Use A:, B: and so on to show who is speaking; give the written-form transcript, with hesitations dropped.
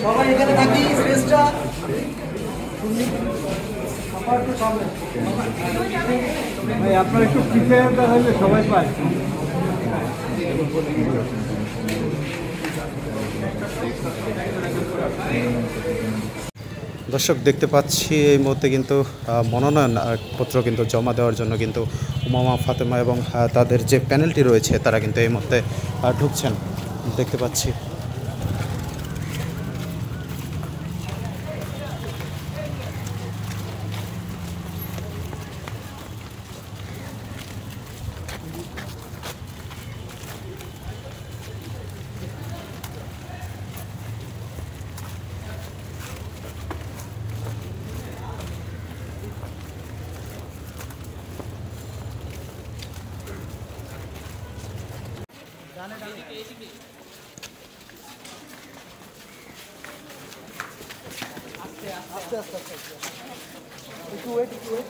A: সবাই এখানে থাকি স্পেসটা ভাই আপনার একটু পিছিয়ে হলে সবাই পায়।
B: দর্শক দেখতে পাচ্ছি এই মুহূর্তে কিন্তু মনোনয়ন পত্র কিন্তু জমা দেওয়ার জন্য কিন্তু উমামা ফাতেমা এবং তাদের যে প্যানেলটি রয়েছে তারা কিন্তু এই মুহূর্তে ঢুকছেন দেখতে পাচ্ছি।
A: আস্তে আস্তে আস্তে একটু ওয়েট একটু ওয়েট।